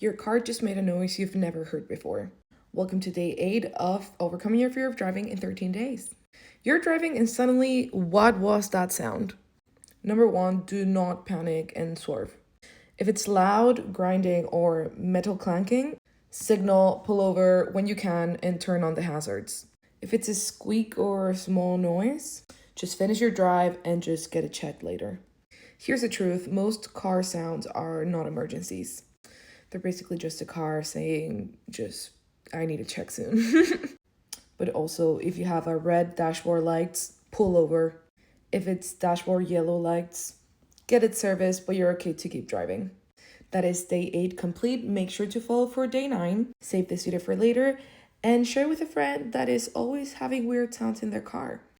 Your car just made a noise you've never heard before. Welcome to day 8 of Overcoming Your Fear of Driving in 13 Days. You're driving and suddenly, what was that sound? Number 1, do not panic and swerve. If it's loud, grinding, or metal clanking, signal, pull over when you can, and turn on the hazards. If it's a squeak or a small noise, just finish your drive and just get it checked later. Here's the truth, most car sounds are not emergencies. They're basically just a car saying, I need to check soon. But also, if you have a red dashboard lights, pull over. If it's dashboard yellow lights, get it serviced, but you're okay to keep driving. That is day 8 complete. Make sure to follow for day 9. Save this video for later and share with a friend that is always having weird sounds in their car.